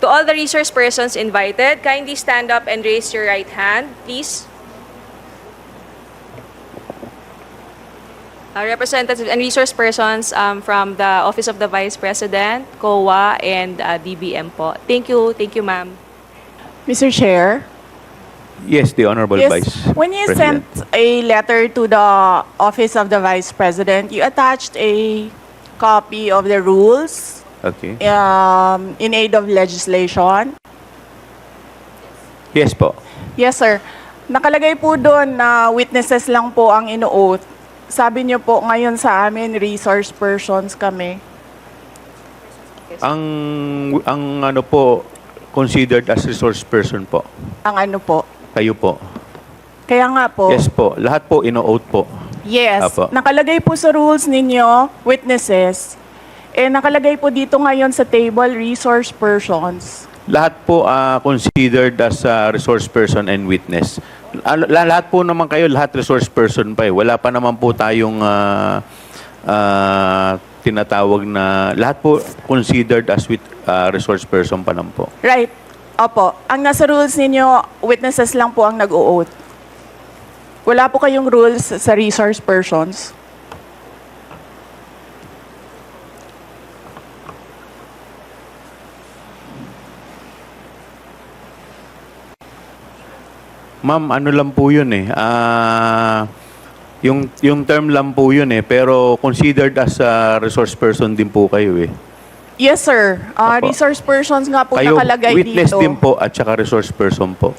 To all the resource persons invited, kindly stand up and raise your right hand, please. Representatives and resource persons from the Office of the Vice President, COA, and DBM po. Thank you, ma'am. Mr. Chair? Yes, the Honorable Vice When you President. sent a letter to the Office of the Vice President, you attached a copy of the rules Okay. in aid of legislation? Yes po. Yes, sir. Nakalagay po doon na witnesses lang po ang ino-oath. Sabi niyo po ngayon sa amin, resource persons kami. Ang ano po, considered as resource person po. Ang ano po? Kayo po. Kaya nga po. Yes po. Lahat po ino-oath po. Yes. Apo. Nakalagay po sa rules ninyo, witnesses. Nakalagay po dito ngayon sa table, resource persons. Lahat po considered as resource person and witness. Lahat po naman kayo, lahat resource person pa eh. Wala pa naman po tayong tinatawag na, lahat po considered as resource person pa lang po. Right. Opo. Ang nasa rules ninyo, witnesses lang po ang nag-o-oath. Wala po kayong rules sa resource persons. Ma'am, ano lang po yun eh. Yung term lang po yun eh. Pero considered as a resource person din po kayo eh. Yes, sir. Opo. Resource persons nga po Kayo nakalagay witness dito. din po at saka resource person po.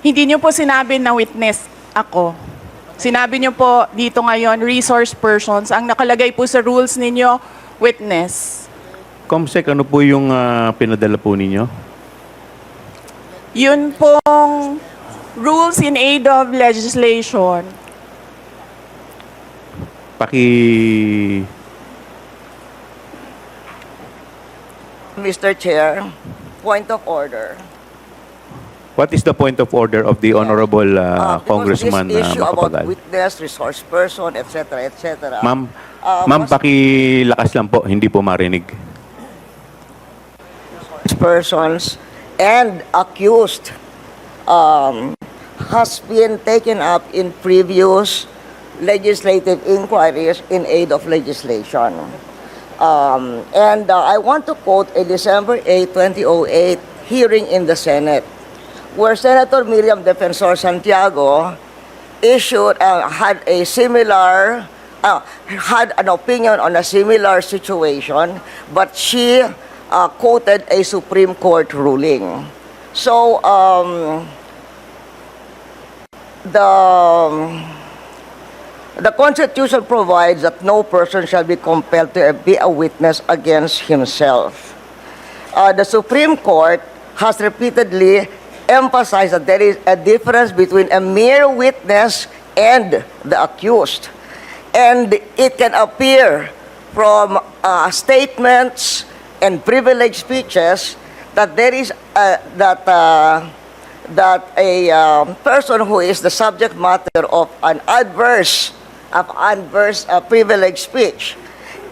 Hindi niyo po sinabi na witness ako. Sinabi niyo po dito ngayon, resource persons. Ang nakalagay po sa rules ninyo, witness. Comsec, ano po yung pinadala po ninyo? Yun pong rules in aid of legislation. Mr. Chair, point of order. What is the point of order of the Honorable Congressman Because this issue about Macapagal? witness, resource person, etc., etc. Ma'am, pakilakas lang po, hindi po marinig. Persons and accused has been taken up in previous legislative inquiries in aid of legislation. I want to quote a December 8, 2008 hearing in the Senate, where Senator Miriam Defensor Santiago issued, had an opinion on a similar situation, but she quoted a Supreme Court ruling. So, the Constitution provides that no person shall be compelled to be a witness against himself. The Supreme Court has repeatedly emphasized that there is a difference between a mere witness and the accused. And it can appear from statements and privileged speeches that there is that a person who is the subject matter of an adverse privileged speech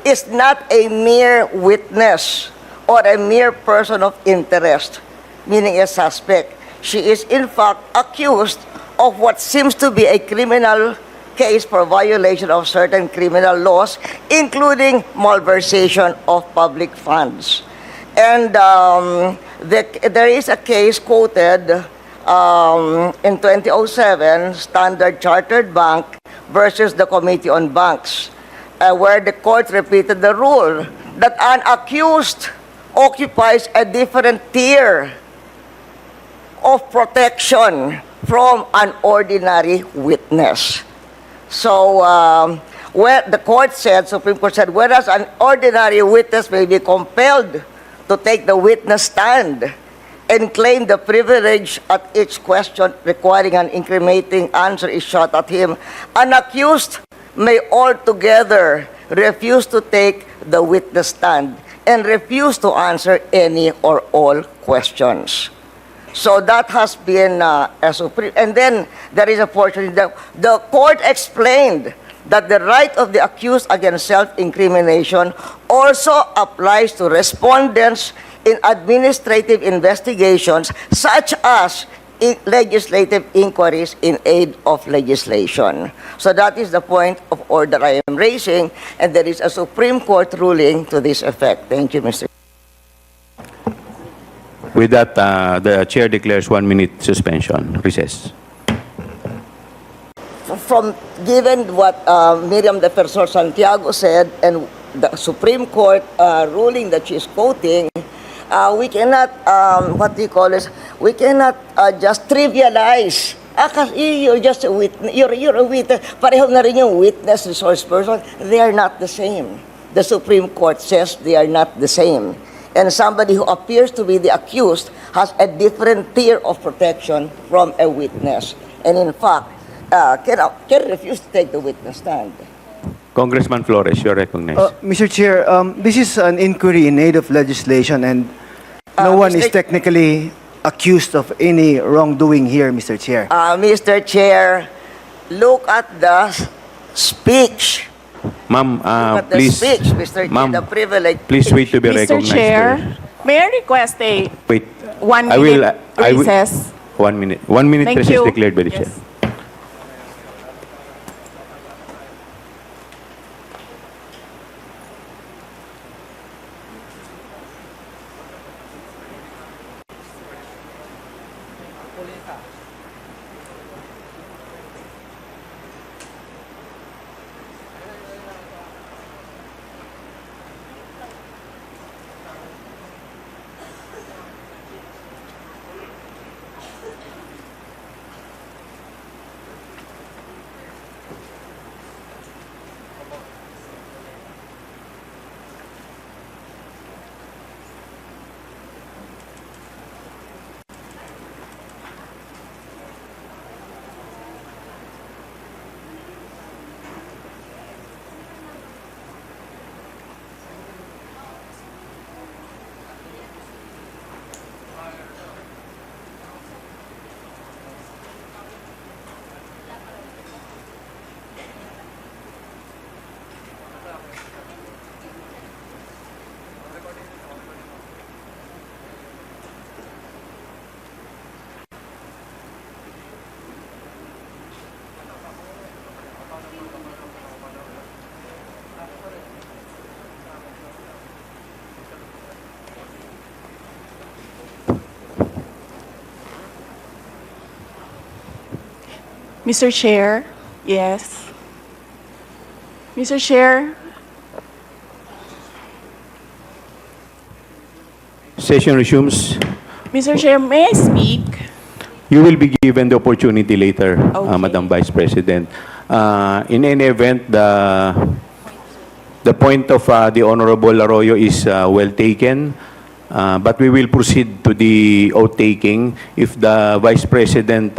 is not a mere witness or a mere person of interest, meaning a suspect. She is in fact accused of what seems to be a criminal case for violation of certain criminal laws, including malversation of public funds. And there is a case quoted in 2007, Standard Chartered Bank versus the Committee on Banks, where the court repeated the rule that an accused occupies a different tier of protection from an ordinary witness. So, where the court said, Supreme Court said, whereas an ordinary witness may be compelled to take the witness stand and claim the privilege at each question requiring an incriminating answer is shot at him, an accused may altogether refuse to take the witness stand and refuse to answer any or all questions. So that has been a supreme. And then there is a portion that the court explained that the right of the accused against self-incrimination also applies to respondents in administrative investigations such as legislative inquiries in aid of legislation. So that is the point of order I am raising, and there is a Supreme Court ruling to this effect. Thank you, Mr. With that, the chair declares 1 minute suspension. Recess. From given what Miriam Defensor Santiago said and the Supreme Court ruling that she's quoting, we cannot, we cannot just trivialize. Kasi you're just a witness, you're a witness. Pareho na rin yung witness, resource person. They are not the same. The Supreme Court says they are not the same. And somebody who appears to be the accused has a different tier of protection from a witness. And in fact, can refuse to take the witness stand. Congressman Flores, you're recognized. Mr. Chair, this is an inquiry in aid of legislation, and no one is Mr. technically accused of any wrongdoing here, Mr. Chair. Mr. Chair, look at the speech. Ma'am, Look at the please, speech, Mr. Chair, ma'am, the privilege. please wait to be Mr. recognized. Chair, first. may I request a Wait. 1 I will, minute I will- recess? 1 minute. 1 minute Thank recess you. declared by the chair. Yes. Mr. Chair, yes. Mr. Chair, Session resumes. Mr. Chair, may I speak? You will be given the opportunity later, Okay. Madam Vice President. In any event, the point of the Honorable Arroyo is well taken, but we will proceed to the oath taking. If the Vice President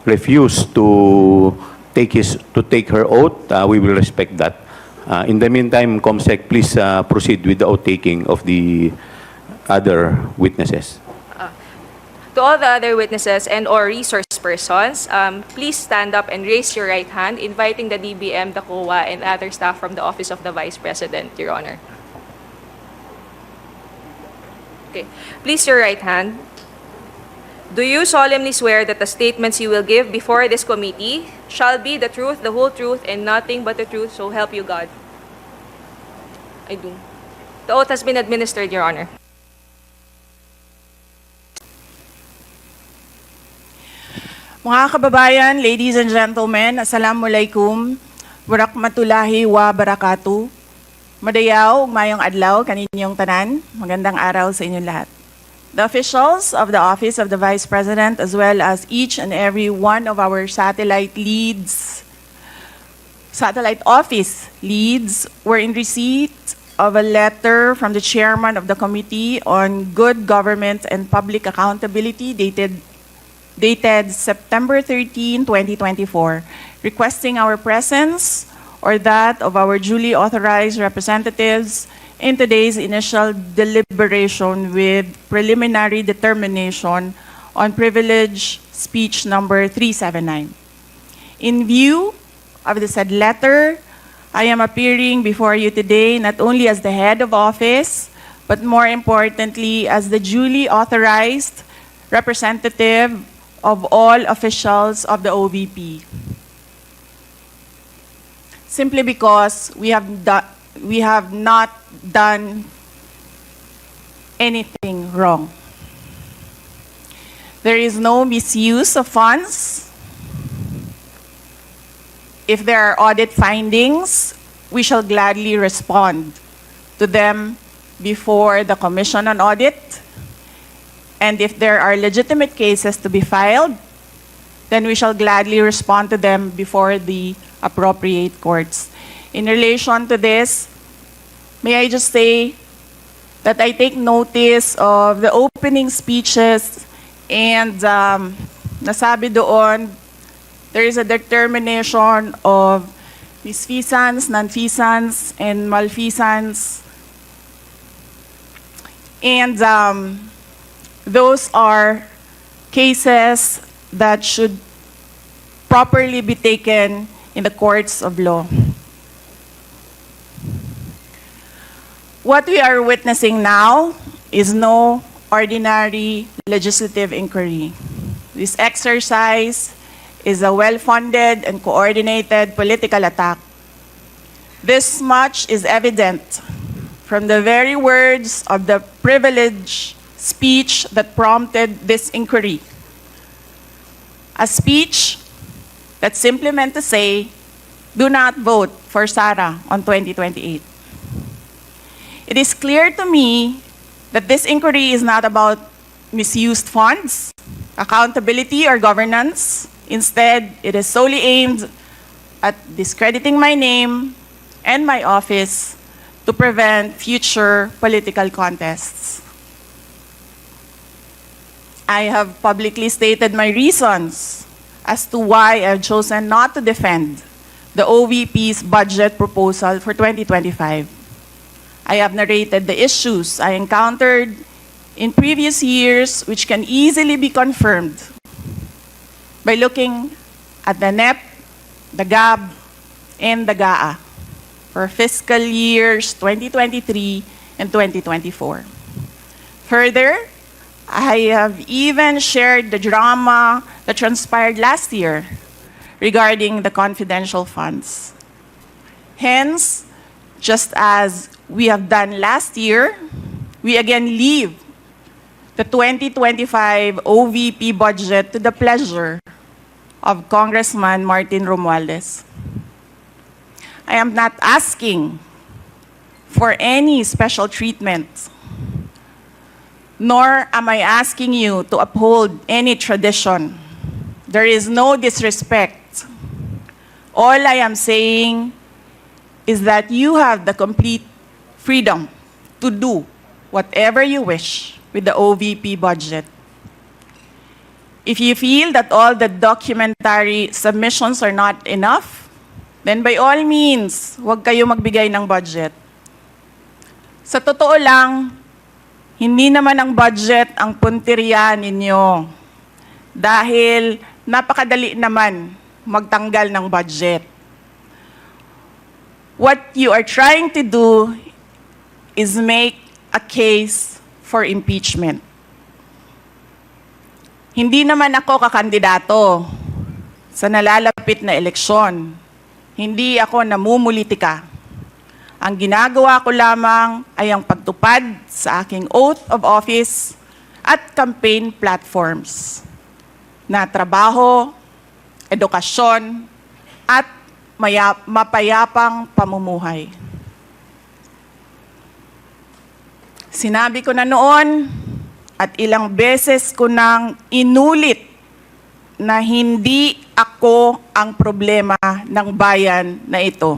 refuse to take her oath, we will respect that. In the meantime, COMSEC, please proceed with the oath taking of the other witnesses. To all the other witnesses and or resource persons, please stand up and raise your right hand, inviting the DBM, the COA, and other staff from the Office of the Vice President, Your Honor. Okay. Please your right hand. Do you solemnly swear that the statements you will give before this committee shall be the truth, the whole truth, and nothing but the truth, so help you God? I do. The oath has been administered, Your Honor. Mga kababayan, ladies and gentlemen, Assalamualaikum, Warakmatullahi wa Barakatuh. Madayaw, mayong adlaw, kaninyong tanan. Magandang araw sa inyong lahat. The officials of the Office of the Vice President, as well as each and every one of our satellite office leads, were in receipt of a letter from the chairman of the Committee on Good Government and Public Accountability dated September 13, 2024, requesting our presence or that of our duly authorized representatives in today's initial deliberation with preliminary determination on privilege speech number 379. In view of the said letter, I am appearing before you today not only as the head of office, but more importantly, as the duly authorized representative of all officials of the OVP. Simply because we have not done anything wrong. There is no misuse of funds. If there are audit findings, we shall gladly respond to them before the Commission on Audit. And if there are legitimate cases to be filed, then we shall gladly respond to them before the appropriate courts. In relation to this, may I just say that I take notice of the opening speeches and nasabi doon, there is a determination of misfeasance, nonfeasance, and malfeasance. And those are cases that should properly be taken in the courts of law. What we are witnessing now is no ordinary legislative inquiry. This exercise is a well-funded and coordinated political attack. This much is evident from the very words of the privileged speech that prompted this inquiry. A speech that simply meant to say, do not vote for Sara on 2028. It is clear to me that this inquiry is not about misused funds, accountability, or governance. Instead, it is solely aimed at discrediting my name and my office to prevent future political contests. I have publicly stated my reasons as to why I've chosen not to defend the OVP's budget proposal for 2025. I have narrated the issues I encountered in previous years, which can easily be confirmed by looking at the NEP, the GAB, and the GAA for fiscal years 2023 and 2024. Further, I have even shared the drama that transpired last year regarding the confidential funds. Hence, just as we have done last year, we again leave the 2025 OVP budget to the pleasure of Congressman Martin Romualdez. I am not asking for any special treatment, nor am I asking you to uphold any tradition. There is no disrespect. All I am saying is that you have the complete freedom to do whatever you wish with the OVP budget. If you feel that all the documentary submissions are not enough, then by all means, huwag kayo magbigay ng budget. Sa totoo lang, hindi naman ang budget ang punteriya ninyo. Dahil napakadali naman magtanggal ng budget. What you are trying to do is make a case for impeachment. Hindi naman ako kakandidato sa nalalapit na eleksyon. Hindi ako namumulitika. Ang ginagawa ko lamang ay ang pagtupad sa aking oath of office at campaign platforms na trabaho, edukasyon, at mapayapang pamumuhay. Sinabi ko na noon at ilang beses ko nang inulit na hindi ako ang problema ng bayan na ito.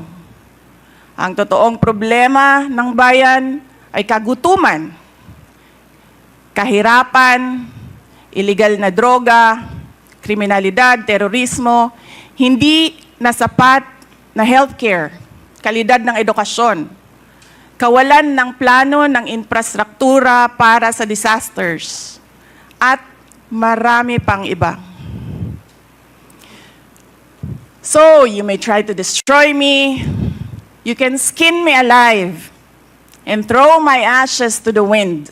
Ang totoong problema ng bayan ay kagutuman, kahirapan, iligal na droga, kriminalidad, terorismo, hindi na sapat na healthcare, kalidad ng edukasyon, kawalan ng plano ng infrastruktura para sa disasters, at marami pang iba. So, you may try to destroy me, you can skin me alive, and throw my ashes to the wind.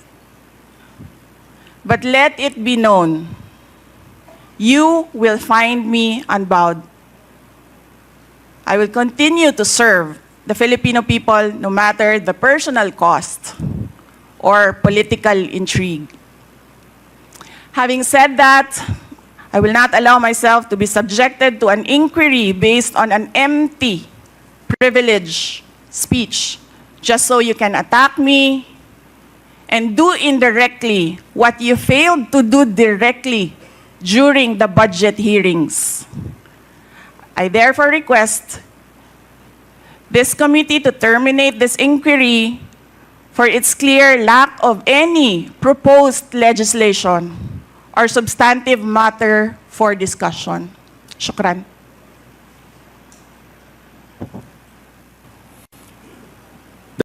But let it be known, you will find me unbowed. I will continue to serve the Filipino people no matter the personal cost or political intrigue. Having said that, I will not allow myself to be subjected to an inquiry based on an empty privilege speech just so you can attack me and do indirectly what you failed to do directly during the budget hearings. I therefore request this committee to terminate this inquiry for its clear lack of any proposed legislation or substantive matter for discussion. Shukran.